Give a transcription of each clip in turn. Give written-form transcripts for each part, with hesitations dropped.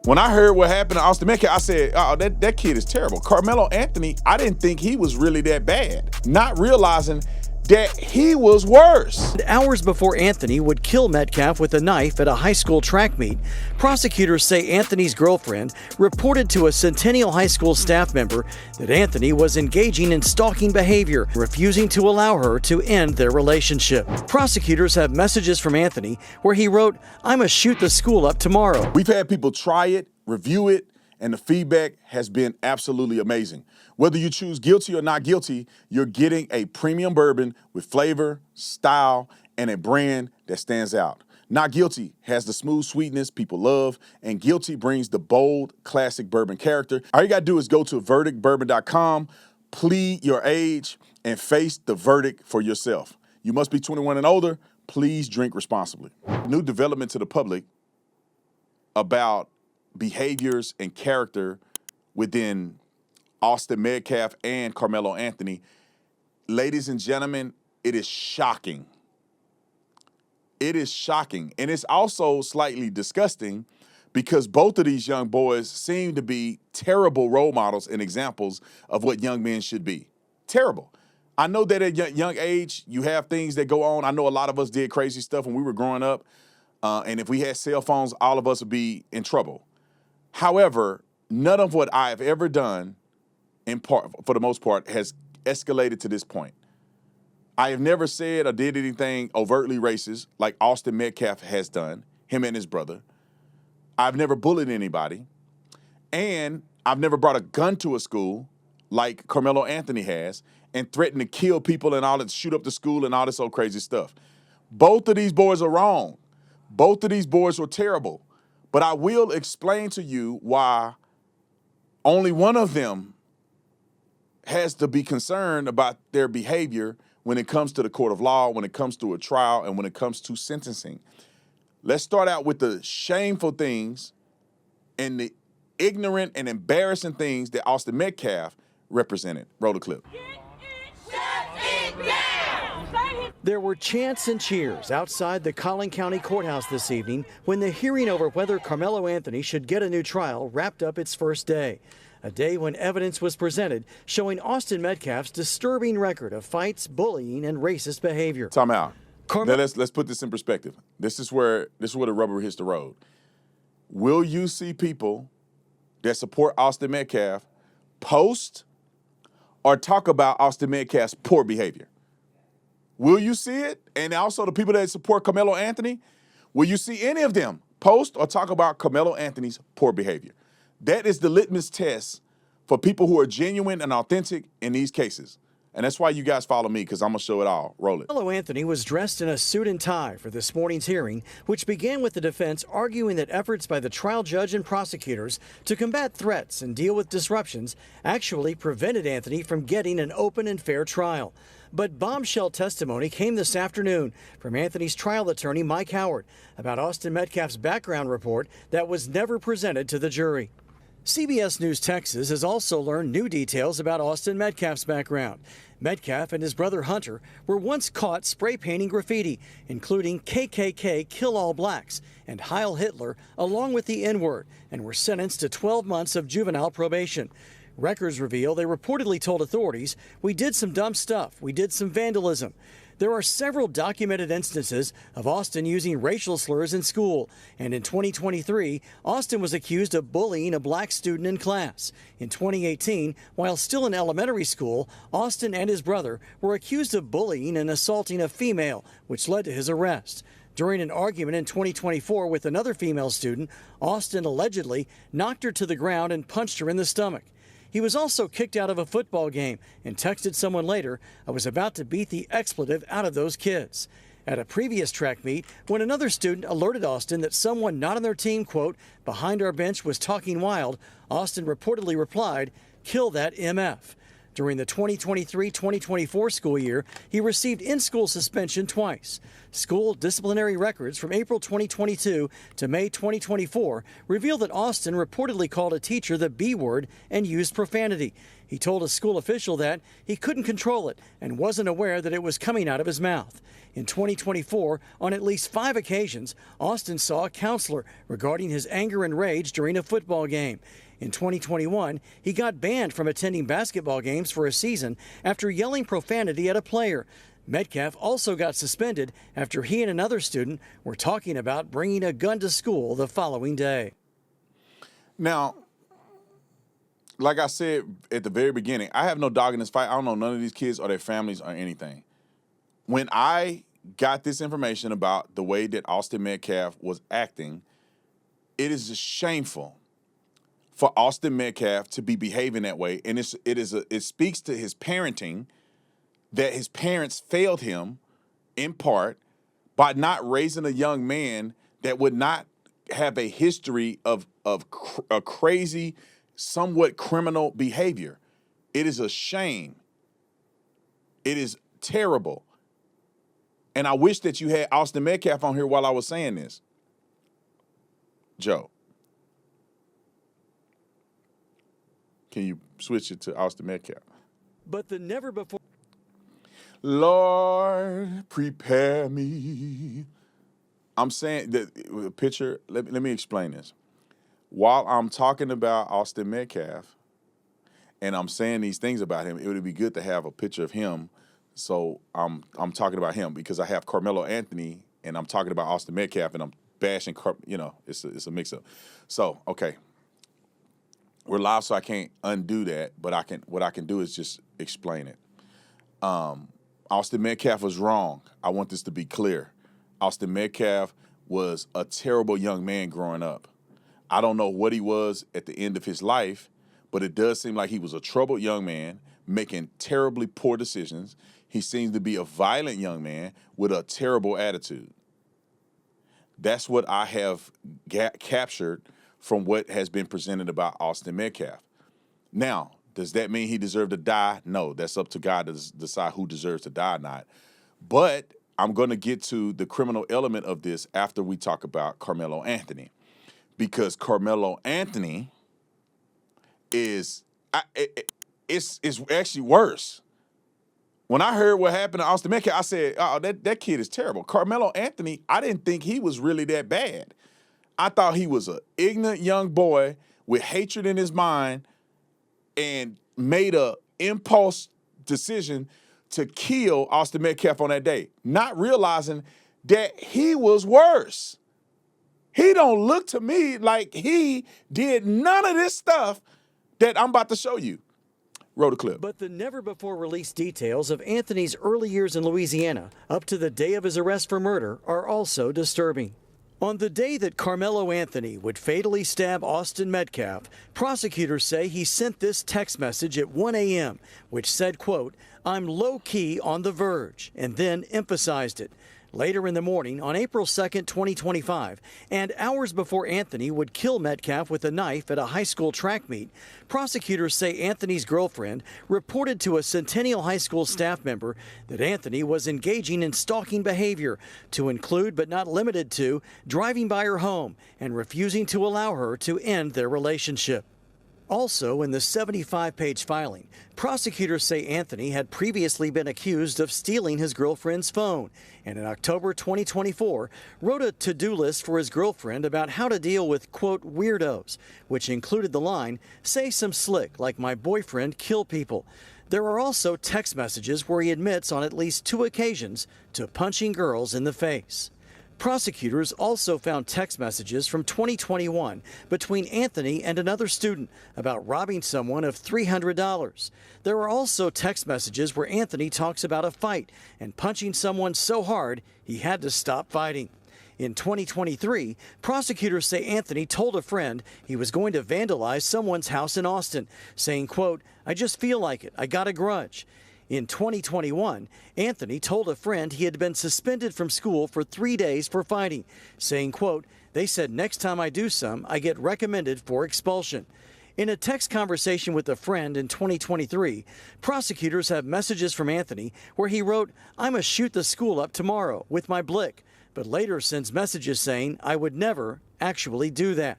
When I heard what happened to Austin Metcalf, I said, oh, that kid is terrible. Karmelo Anthony, I didn't think he was really that bad, not realizing that he was worse. Hours before Anthony would kill Medcaf with a knife at a high school track meet, prosecutors say Anthony's girlfriend reported to a Centennial High School staff member that Anthony was engaging in stalking behavior, refusing to allow her to end their relationship. Prosecutors have messages from Anthony where he wrote, "I'ma shoot the school up tomorrow." We've had people try it, review it, and the feedback has been absolutely amazing. Whether you choose guilty or not guilty, you're getting a premium bourbon with flavor, style, and a brand that stands out. Not Guilty has the smooth sweetness people love, and Guilty brings the bold, classic bourbon character. All you gotta do is go to verdictbourbon.com, plead your age, and face the verdict for yourself. You must be 21 and older. Please drink responsibly. New development to the public about behaviors and character within Austin Medcaf and Karmelo Anthony. Ladies and gentlemen, it is shocking. It is shocking. And it's also slightly disgusting because both of these young boys seem to be terrible role models and examples of what young men should be. Terrible. I know that at a young age, you have things that go on. I know a lot of us did crazy stuff when we were growing up. And if we had cell phones, all of us would be in trouble. However, none of what I have ever done, in part, for the most part, has escalated to this point. I have never said or did anything overtly racist like Austin Metcalf has done, him and his brother. I've never bullied anybody. And I've never brought a gun to a school like Karmelo Anthony has and threatened to kill people and all that, shoot up the school and all this old crazy stuff. Both of these boys are wrong. Both of these boys were terrible. But I will explain to you why only one of them has to be concerned about their behavior when it comes to the court of law, when it comes to a trial, and when it comes to sentencing. Let's start out with the shameful things and the ignorant and embarrassing things that Austin Metcalf represented. Roll the clip. There were chants and cheers outside the Collin County Courthouse this evening when the hearing over whether Karmelo Anthony should get a new trial wrapped up its first day. A day when evidence was presented showing Austin Metcalf's disturbing record of fights, bullying, and racist behavior. Time out. Now let's put this in perspective. This is where the rubber hits the road. Will you see people that support Austin Metcalf post or talk about Austin Metcalf's poor behavior? Will you see it? And also the people that support Karmelo Anthony, will you see any of them post or talk about Karmelo Anthony's poor behavior? That is the litmus test for people who are genuine and authentic in these cases. And that's why you guys follow me, because I'm going to show it all. Roll it. Karmelo Anthony was dressed in a suit and tie for this morning's hearing, which began with the defense arguing that efforts by the trial judge and prosecutors to combat threats and deal with disruptions actually prevented Anthony from getting an open and fair trial. But bombshell testimony came this afternoon from Anthony's trial attorney, Mike Howard, about Austin Metcalf's background report that was never presented to the jury. CBS News Texas has also learned new details about Austin Metcalf's background. Metcalf and his brother Hunter were once caught spray painting graffiti, including KKK Kill All Blacks and Heil Hitler, along with the N-word, and were sentenced to 12 months of juvenile probation. Records reveal they reportedly told authorities, "We did some dumb stuff. We did some vandalism." There are several documented instances of Austin using racial slurs in school, and in 2023, Austin was accused of bullying a black student in class. In 2018, while still in elementary school, Austin and his brother were accused of bullying and assaulting a female, which led to his arrest. During an argument in 2024 with another female student, Austin allegedly knocked her to the ground and punched her in the stomach. He was also kicked out of a football game and texted someone later, "I was about to beat the expletive out of those kids." At a previous track meet, when another student alerted Austin that someone not on their team, quote, "behind our bench was talking wild," Austin reportedly replied, "Kill that MF." During the 2023-2024 school year, he received in-school suspension twice. School disciplinary records from April 2022 to May 2024 reveal that Austin reportedly called a teacher the B word and used profanity. He told a school official that he couldn't control it and wasn't aware that it was coming out of his mouth. In 2024, on at least 5 occasions, Austin saw a counselor regarding his anger and rage during a football game. In 2021, he got banned from attending basketball games for a season after yelling profanity at a player. Medcaf also got suspended after he and another student were talking about bringing a gun to school the following day. Now, like I said at the very beginning, I have no dog in this fight. I don't know none of these kids or their families or anything. When I got this information about the way that Austin Medcaf was acting, it is just shameful for Austin Medcaf to be behaving that way. And it speaks to his parenting, that his parents failed him in part by not raising a young man that would not have a history of a crazy, somewhat criminal behavior. It is a shame. It is terrible. And I wish that you had Austin Medcaf on here while I was saying this. Joe, can you switch it to Austin Medcaf? But the never before. Lord, prepare me. I'm saying the picture, let me explain this. While I'm talking about Austin Medcaf and I'm saying these things about him, it would be good to have a picture of him. So I'm talking about him because I have Karmelo Anthony and I'm talking about Austin Medcaf and I'm bashing, it's a mix-up. So, okay. We're live, so I can't undo that, but what I can do is just explain it. Austin Medcaf was wrong. I want this to be clear. Austin Medcaf was a terrible young man growing up. I don't know what he was at the end of his life, but it does seem like he was a troubled young man making terribly poor decisions. He seems to be a violent young man with a terrible attitude. That's what I have captured from what has been presented about Austin Medcaf. Now, does that mean he deserved to die? No, that's up to God to decide who deserves to die or not. But I'm going to get to the criminal element of this after we talk about Karmelo Anthony. Because Karmelo Anthony it's actually worse. When I heard what happened to Austin Medcaf, I said, oh, that kid is terrible. Karmelo Anthony, I didn't think he was really that bad. I thought he was an ignorant young boy with hatred in his mind and made a impulse decision to kill Austin Medcaf on that day, not realizing that he was worse. He don't look to me like he did none of this stuff that I'm about to show you. Roll the clip. But the never-before-released details of Anthony's early years in Louisiana up to the day of his arrest for murder are also disturbing. On the day that Karmelo Anthony would fatally stab Austin Medcaf, prosecutors say he sent this text message at 1 a.m., which said, quote, "I'm low-key on the verge," and then emphasized it. Later in the morning, on April 2nd, 2025, and hours before Anthony would kill Medcaf with a knife at a high school track meet, prosecutors say Anthony's girlfriend reported to a Centennial High School staff member that Anthony was engaging in stalking behavior, to include but not limited to driving by her home and refusing to allow her to end their relationship. Also, in the 75-page filing, prosecutors say Anthony had previously been accused of stealing his girlfriend's phone, and in October 2024 wrote a to-do list for his girlfriend about how to deal with, quote, weirdos, which included the line, "Say some slick, like my boyfriend, kill people." There are also text messages where he admits on at least 2 occasions to punching girls in the face. Prosecutors also found text messages from 2021 between Anthony and another student about robbing someone of $300. There are also text messages where Anthony talks about a fight and punching someone so hard he had to stop fighting. In 2023, prosecutors say Anthony told a friend he was going to vandalize someone's house in Austin, saying, quote, "I just feel like it. I got a grudge." In 2021, Anthony told a friend he had been suspended from school for 3 days for fighting, saying, quote, "They said next time I do some, I get recommended for expulsion." In a text conversation with a friend in 2023, prosecutors have messages from Anthony where he wrote, "I'ma shoot the school up tomorrow with my blick," but later sends messages saying, "I would never actually do that."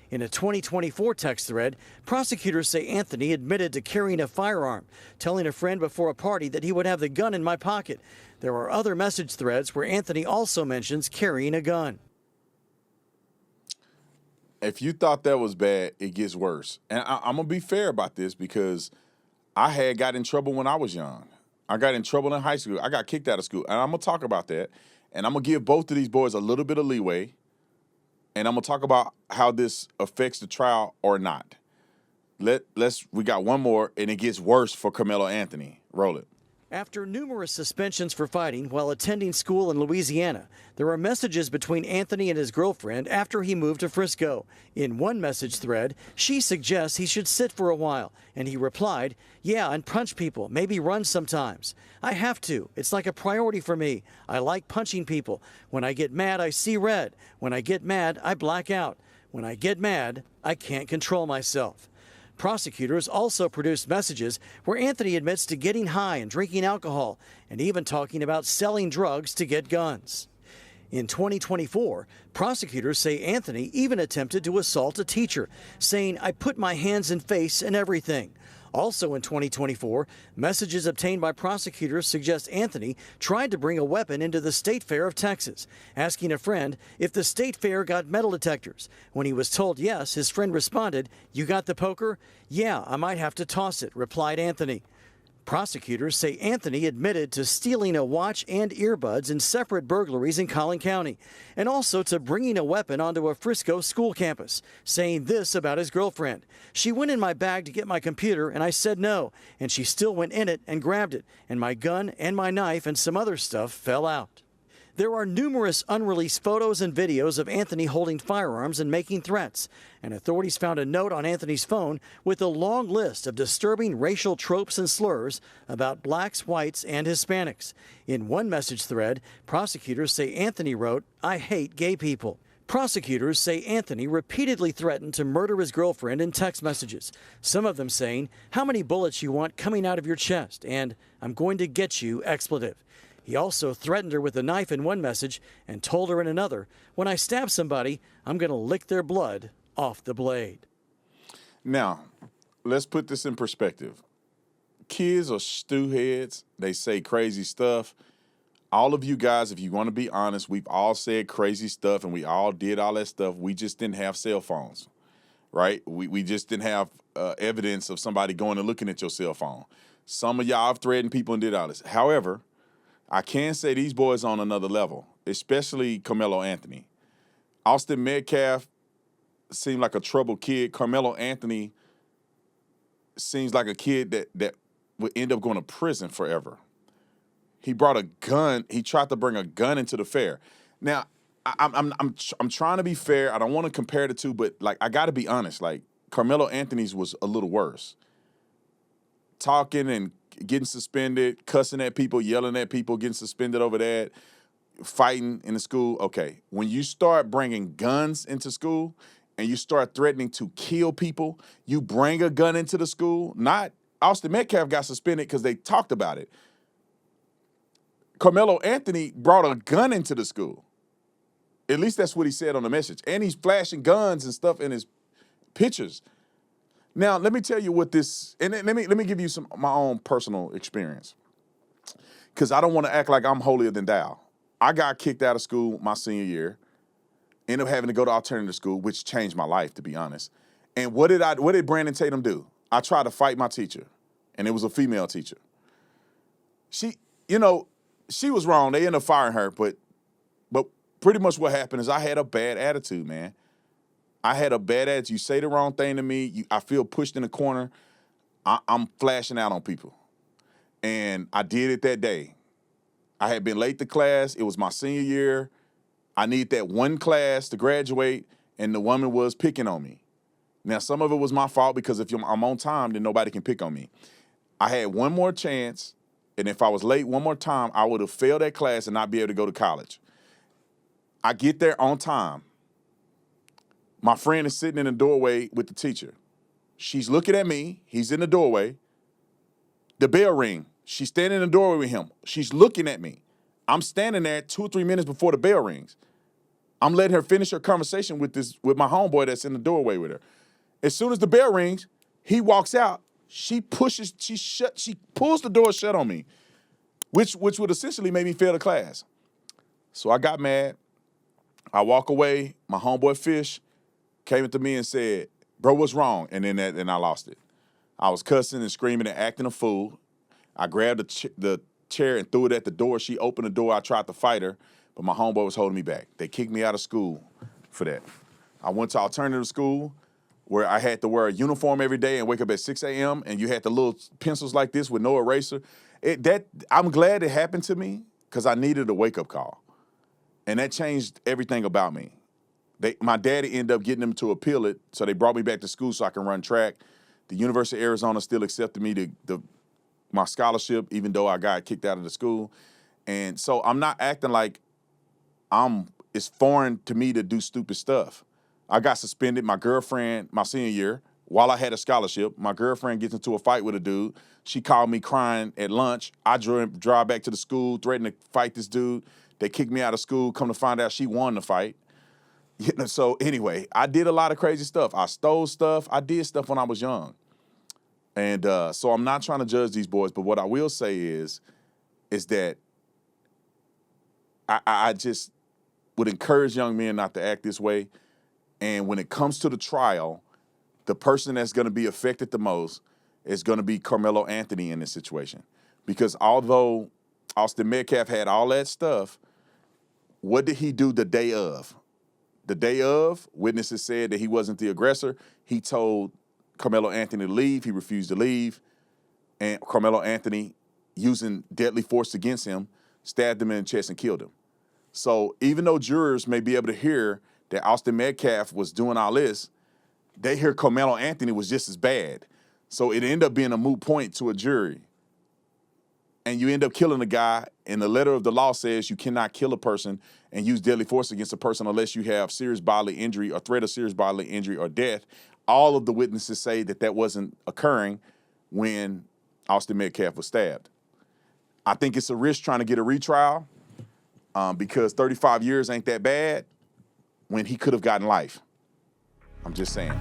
In a 2024 text thread, prosecutors say Anthony admitted to carrying a firearm, telling a friend before a party that he would have the gun in my pocket. There are other message threads where Anthony also mentions carrying a gun. If you thought that was bad, it gets worse. And I'm going to be fair about this because I had got in trouble when I was young. I got in trouble in high school. I got kicked out of school. And I'm going to talk about that. And I'm going to give both of these boys a little bit of leeway. And I'm going to talk about how this affects the trial or not. We got one more, and it gets worse for Karmelo Anthony. Roll it. After numerous suspensions for fighting while attending school in Louisiana, there are messages between Anthony and his girlfriend after he moved to Frisco. In one message thread, she suggests he should sit for a while, and he replied, "Yeah, and punch people, maybe run sometimes. I have to. It's like a priority for me. I like punching people. When I get mad, I see red. When I get mad, I black out. When I get mad, I can't control myself." Prosecutors also produced messages where Anthony admits to getting high and drinking alcohol and even talking about selling drugs to get guns. In 2024, prosecutors say Anthony even attempted to assault a teacher, saying, "I put my hands and face and everything." Also in 2024, messages obtained by prosecutors suggest Anthony tried to bring a weapon into the State Fair of Texas, asking a friend if the State Fair got metal detectors. When he was told yes, his friend responded, "You got the poker?" "Yeah, I might have to toss it," replied Anthony. Prosecutors say Anthony admitted to stealing a watch and earbuds in separate burglaries in Collin County, and also to bringing a weapon onto a Frisco school campus, saying this about his girlfriend: "She went in my bag to get my computer, and I said no, and she still went in it and grabbed it, and my gun and my knife and some other stuff fell out." There are numerous unreleased photos and videos of Anthony holding firearms and making threats, and authorities found a note on Anthony's phone with a long list of disturbing racial tropes and slurs about blacks, whites, and Hispanics. In one message thread, prosecutors say Anthony wrote, "I hate gay people." Prosecutors say Anthony repeatedly threatened to murder his girlfriend in text messages, some of them saying, "How many bullets you want coming out of your chest?" and "I'm going to get you," expletive. He also threatened her with a knife in one message and told her in another, "When I stab somebody, I'm going to lick their blood off the blade." Now, let's put this in perspective. Kids are stew heads. They say crazy stuff. All of you guys, if you want to be honest, we've all said crazy stuff and we all did all that stuff. We just didn't have cell phones, right? We just didn't have evidence of somebody going and looking at your cell phone. Some of y'all have threatened people and did all this. However, I can say these boys on another level, especially Karmelo Anthony. Austin Medcaf seemed like a troubled kid. Karmelo Anthony seems like a kid that would end up going to prison forever. He brought a gun. He tried to bring a gun into the fair. Now, I'm trying to be fair. I don't want to compare the two, but like I got to be honest. Like Karmelo Anthony's was a little worse. Talking and getting suspended, cussing at people, yelling at people, getting suspended over that, fighting in the school. Okay, when you start bringing guns into school and you start threatening to kill people, you bring a gun into the school. Not Austin Metcalf got suspended because they talked about it. Karmelo Anthony brought a gun into the school. At least that's what he said on the message. And he's flashing guns and stuff in his pictures. Now, let me tell you what this, and let me give you my own personal experience, because I don't want to act like I'm holier than thou. I got kicked out of school my senior year, ended up having to go to alternative school, which changed my life, to be honest. And what did Brandon Tatum do? I tried to fight my teacher, and it was a female teacher. She was wrong. They ended up firing her, but pretty much what happened is I had a bad attitude, man. I had a bad attitude. You say the wrong thing to me, I feel pushed in the corner. I'm flashing out on people. And I did it that day. I had been late to class. It was my senior year. I needed that one class to graduate, and the woman was picking on me. Now, some of it was my fault because if I'm on time, then nobody can pick on me. I had one more chance, and if I was late one more time, I would have failed that class and not be able to go to college. I get there on time. My friend is sitting in the doorway with the teacher. She's looking at me. He's in the doorway. The bell rings. She's standing in the doorway with him. She's looking at me. I'm standing there 2 or 3 minutes before the bell rings. I'm letting her finish her conversation with my homeboy that's in the doorway with her. As soon as the bell rings, he walks out. She pulls the door shut on me, which would essentially make me fail the class. So I got mad. I walk away. My homeboy Fish came up to me and said, "Bro, what's wrong?" And then I lost it. I was cussing and screaming and acting a fool. I grabbed the chair and threw it at the door. She opened the door. I tried to fight her, but my homeboy was holding me back. They kicked me out of school for that. I went to alternative school where I had to wear a uniform every day and wake up at 6 a.m. and you had the little pencils like this with no eraser. I'm glad it happened to me because I needed a wake-up call. And that changed everything about me. My daddy ended up getting them to appeal it, so they brought me back to school so I can run track. The University of Arizona still accepted me my scholarship, even though I got kicked out of the school. And so I'm not acting like it's foreign to me to do stupid stuff. I got suspended. My girlfriend, my senior year, while I had a scholarship, my girlfriend gets into a fight with a dude. She called me crying at lunch. I drive back to the school, threatened to fight this dude. They kicked me out of school. Come to find out she won the fight. So anyway, I did a lot of crazy stuff. I stole stuff. I did stuff when I was young. And so I'm not trying to judge these boys, but what I will say is that I just would encourage young men not to act this way. And when it comes to the trial, the person that's going to be affected the most is going to be Karmelo Anthony in this situation. Because although Austin Medcaf had all that stuff, what did he do the day of? The day of, witnesses said that he wasn't the aggressor. He told Karmelo Anthony to leave. He refused to leave. And Karmelo Anthony, using deadly force against him, stabbed him in the chest and killed him. So even though jurors may be able to hear that Austin Medcaf was doing all this, they hear Karmelo Anthony was just as bad. So it ended up being a moot point to a jury. And you end up killing a guy, and the letter of the law says you cannot kill a person and use deadly force against a person unless you have serious bodily injury or threat of serious bodily injury or death. All of the witnesses say that wasn't occurring when Austin Medcaf was stabbed. I think it's a risk trying to get a retrial because 35 years ain't that bad when he could have gotten life. I'm just saying.